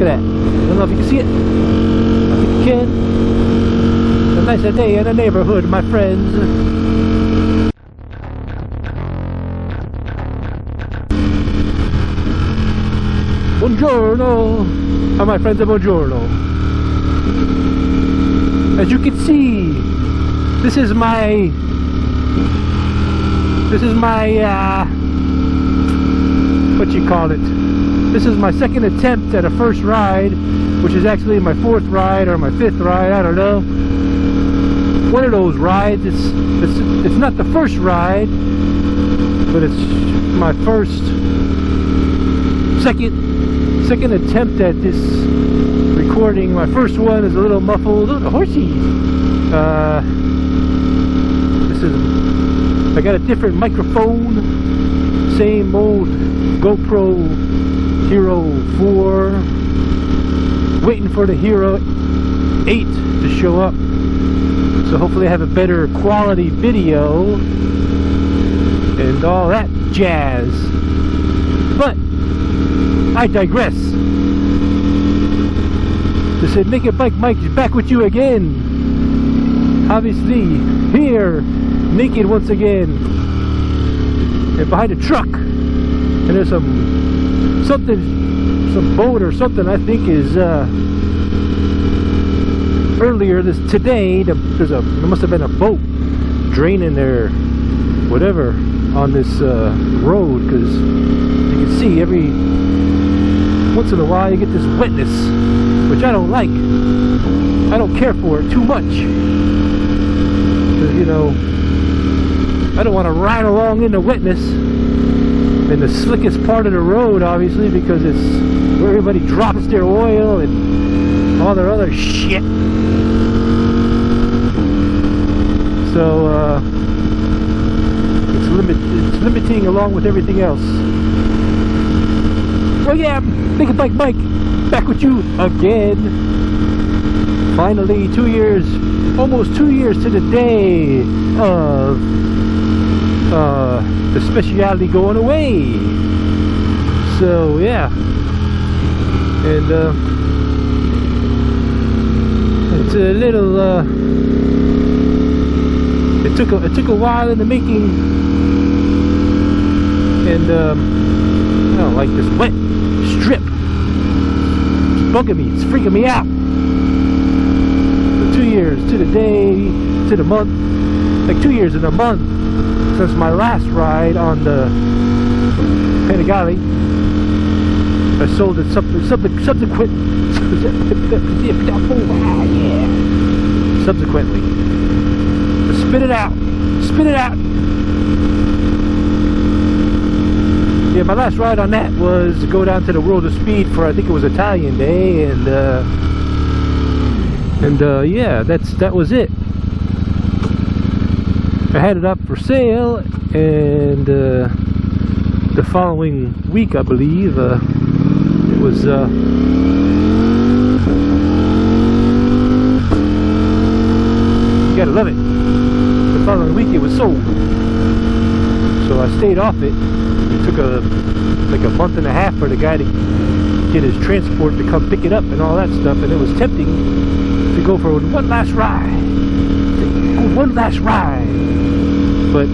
at that. I don't know if you can see it. I think you can. A nice day in the neighborhood, my friends. Buongiorno. How my friends at Buongiorno. As you can see, this is my what you call it. This is my second attempt at a first ride, which is actually my fourth ride or my fifth ride, I don't know. One of those rides. It's not the first ride, but it's my second attempt at this recording. My first one is a little muffled. Look, a horsey. I got a different microphone. Same old GoPro Hero 4. Waiting for the Hero 8 to show up. So hopefully I have a better quality video and all that jazz. But I digress. They said Naked Bike Mike is back with you again. Obviously here, naked once again, and behind a truck. And there's some boat or something I think is earlier today. There must have been a boat draining their whatever on this road, because you can see every once in a while you get this wetness, which I don't like. I don't care for it too much, because you know I don't want to ride along in the wetness in the slickest part of the road, obviously, because it's where everybody drops their oil and all their other shit. So it's limiting along with everything else. Well, yeah, Naked Bike Mike, back with you again. Finally, 2 years, almost 2 years to the day of the speciality going away. So yeah, and it's a little it took a while in the making, and I don't like this wet strip. It's bugging me, it's freaking me out. So 2 years to the day, to the month, like 2 years in a month since my last ride on the Panigale. I sold it subsequently. Spit it out. Yeah, my last ride on that was to go down to the World of Speed for, I think it was Italian Day, and yeah, that was it. I had it up for sale, and the following week, I believe, it was you gotta love it. The following week it was sold, so I stayed off it. It took like a month and a half for the guy to get his transport to come pick it up and all that stuff, and it was tempting to go for one last ride. But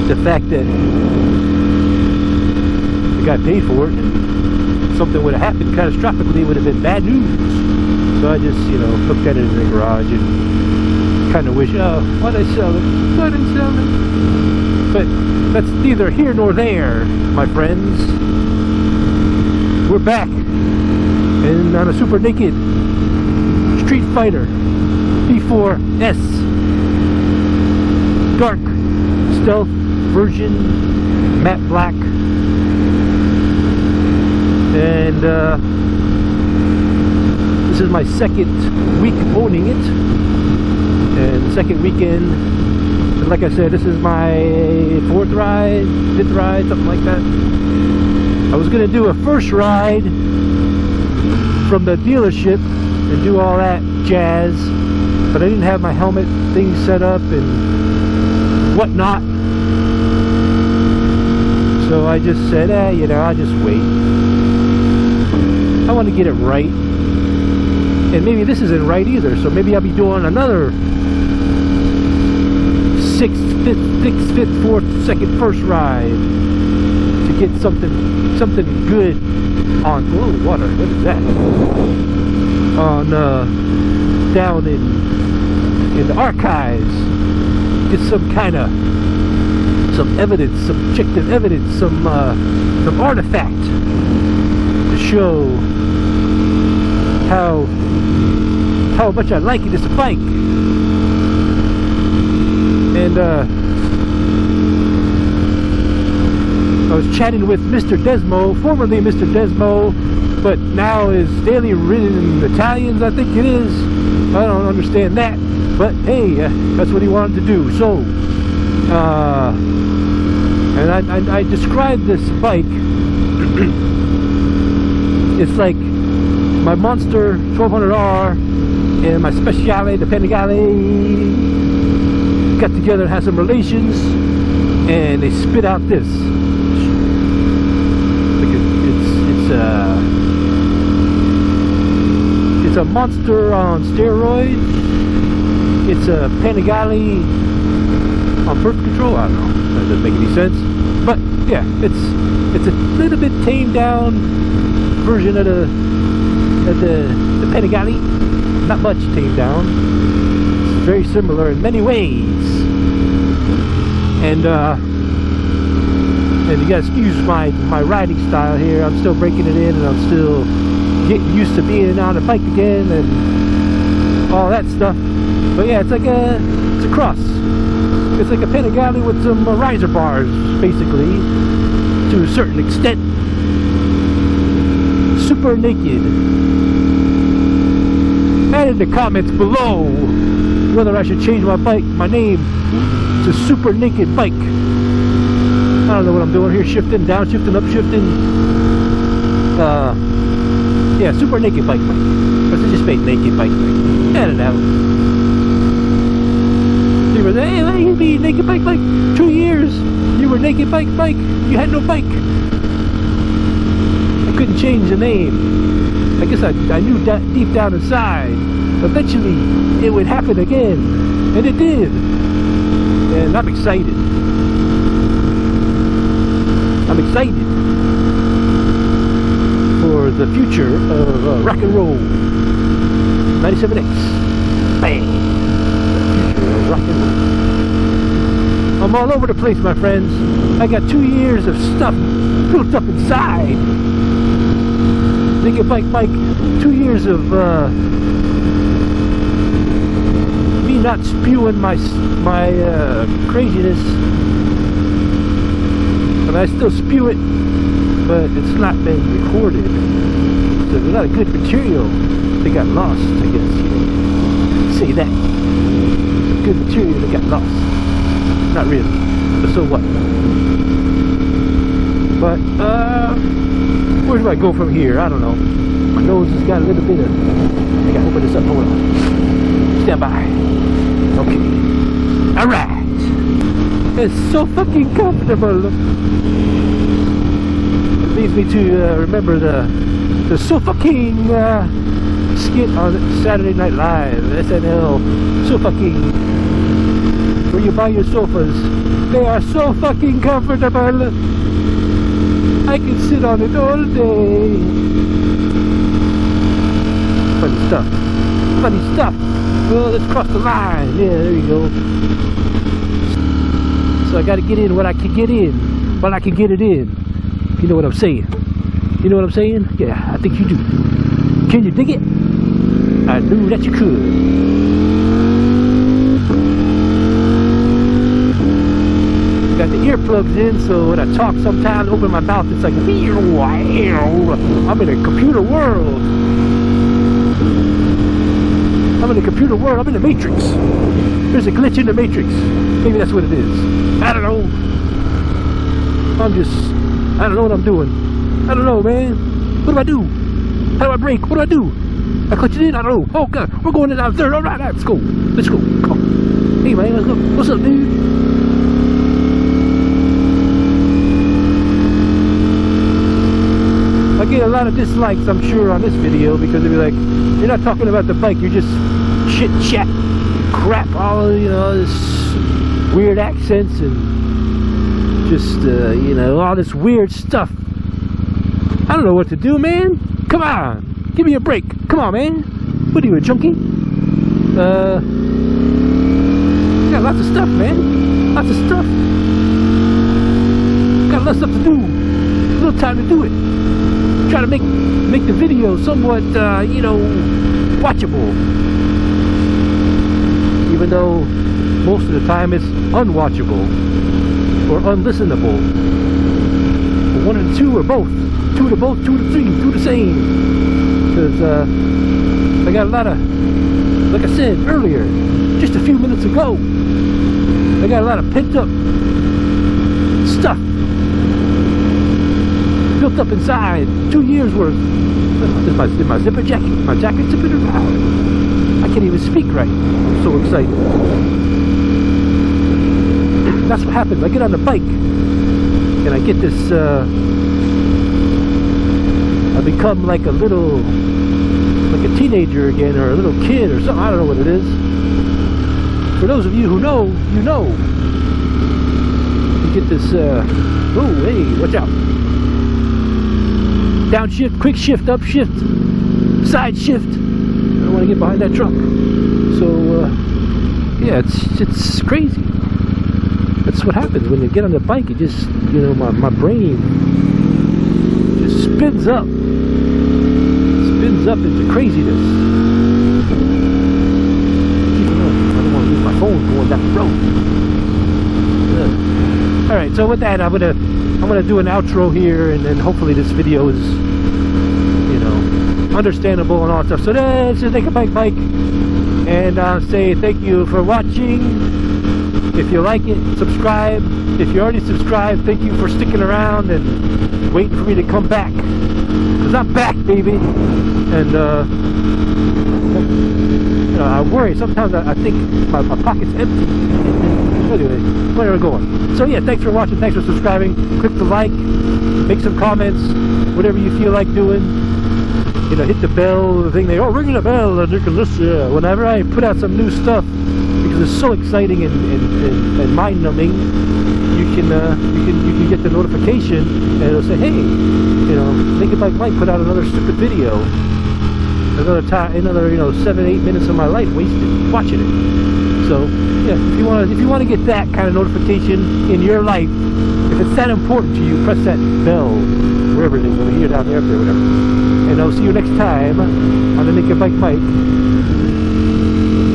the fact that the guy paid for it, and something would have happened catastrophically, would have been bad news. So I just, you know, looked at it in the garage and kind of wish, oh, why'd I sell it? But that's neither here nor there, my friends. We're back, and on a super naked Streetfighter V4S. Dark stealth version, matte black, and this is my second week owning it, and second weekend. And like I said, this is my fourth ride, fifth ride, something like that. I was gonna do a first ride from the dealership and do all that jazz, but I didn't have my helmet thing set up and whatnot, so I just said, you know, I'll just wait. I want to get it right. And maybe this isn't right either, so maybe I'll be doing another 6th, 5th, 4th, 2nd, 1st ride to get something good on. Whoa, water! What is that? On down in the archives, get some evidence, some objective evidence, some artifact to show how much I like this bike. And I was chatting with Mr. Desmo, formerly Mr. Desmo, but now is daily ridden Italians, I think it is. I don't understand that, but hey, that's what he wanted to do. So, and I described this bike. It's like my Monster 1200R and my Speciale, the Panigale, got together and had some relations, and they spit out this. It's a Monster on steroids. It's a Panigale on birth control. I don't know. That doesn't make any sense. But yeah, it's a little bit tamed down version of the Panigale. Not much tamed down. It's very similar in many ways. And you gotta excuse my riding style here. I'm still breaking it in, and I'm still getting used to being on a bike again and all that stuff. But yeah, it's a cross. It's like a Panigale with some riser bars, basically, to a certain extent. Super naked. Add in the comments below whether I should change my name to Super Naked Bike. I don't know what I'm doing here, shifting, downshifting, upshifting. Yeah, Super Naked Bike. Or just make Naked Bike. I don't know. People say, hey, you be Naked Bike 2 years. You were Naked Bike. You had no bike. I couldn't change the name. I guess I knew deep down inside, eventually it would happen again. And it did. And I'm excited. I'm excited for the future of rock and roll. 97X. Bang! The future of rock and roll. I'm all over the place, my friends. I got 2 years of stuff built up inside. Naked Bike, 2 years of me not spewing my craziness. But I still spew it, but it's not been recorded. So there's a lot of good material that got lost, I guess, you know. Say that. Good material that got lost. Not really, but so what? But, where do I go from here? I don't know. My nose has got a little bit of... I gotta open this up, hold on. Stand by. Okay. Alright. It's so fucking comfortable. It leads me to remember the Sofa King skit on Saturday Night Live, SNL. Sofa King, where you buy your sofas. They are so fucking comfortable. I can sit on it all day. Funny stuff. Funny stuff. Well, let's cross the line. Yeah, there you go. So I gotta get in what I can get in while I can get it in. You know what I'm saying? You know what I'm saying? Yeah, I think you do. Can you dig it? I knew that you could. Got the earplugs in, so when I talk sometimes, open my mouth, it's like, I'm in a computer world. I'm in a computer world. I'm in the Matrix. There's a glitch in the Matrix. Maybe that's what it is. I don't know. I don't know what I'm doing. I don't know, man. What do I do? How do I brake? What do I do? I clutch it in? I don't know. Oh, God. We're going in down third. All right, let's go. Let's go. Come on. Hey, man. Let's go. What's up, dude? I get a a lot of dislikes, I'm sure, on this video, because they'll be like, you're not talking about the bike, you're just chit chat crap, all, you know, this weird accents and just you know, all this weird stuff. I don't know what to do, man. Come on, give me a break. Come on, man. What are you, a junkie? Got lots of stuff, man. Lots of stuff. Got lots of stuff to do. Little time to do it. Try to make the video somewhat, you know, watchable. Even though most of the time it's unwatchable or unlistenable. But one of the two or both. Two of the both, two of the three, two of the same. Because I got a lot of, like I said earlier, just a few minutes ago, I got a lot of pent up stuff built up inside. 2 years worth. Is my zipper jacket? My jacket zipping around. I can't even speak right. I'm so excited. That's what happens. I get on the bike and I get this. I become like a little, like a teenager again, or a little kid, or something. I don't know what it is. For those of you who know, you know. You get this. Oh, hey, watch out! Downshift, quick shift, upshift, side shift. I don't want to get behind that truck. So yeah, it's crazy. That's what happens when you get on the bike. It just, you know, my brain just spins up into craziness. I don't want to use my phone going down the road. All right, so with that, I'm gonna do an outro here, and then hopefully this video is, you know, understandable and all that stuff. So let's just take a bike, and say thank you for watching. If you like it, subscribe. If you already subscribed, thank you for sticking around and waiting for me to come back. Because I'm back, baby. And you know, I worry. Sometimes I think my pocket's empty. Anyway, where are we going? So yeah, thanks for watching. Thanks for subscribing. Click the like. Make some comments. Whatever you feel like doing. You know, hit the bell. The thing they ring the bell and you can listen. Whenever I put out some new stuff, because it's so exciting and mind-numbing, you can get the notification and it'll say, hey, you know, Make It Like Mike put out another stupid video. Another, you know, 7-8 minutes of my life wasted watching it. So yeah, if you want to get that kind of notification in your life, if it's that important to you, press that bell wherever it is, over here, down there, up there, whatever. And I'll see you next time on the Naked Bike Mike.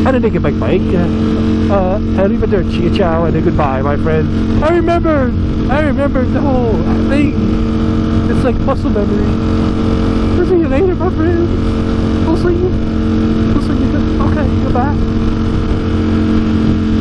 And a Naked Bike Mike. Arrivederci, ciao, and a goodbye, my friends. I remembered the whole thing. It's like muscle memory. See you later, my friend.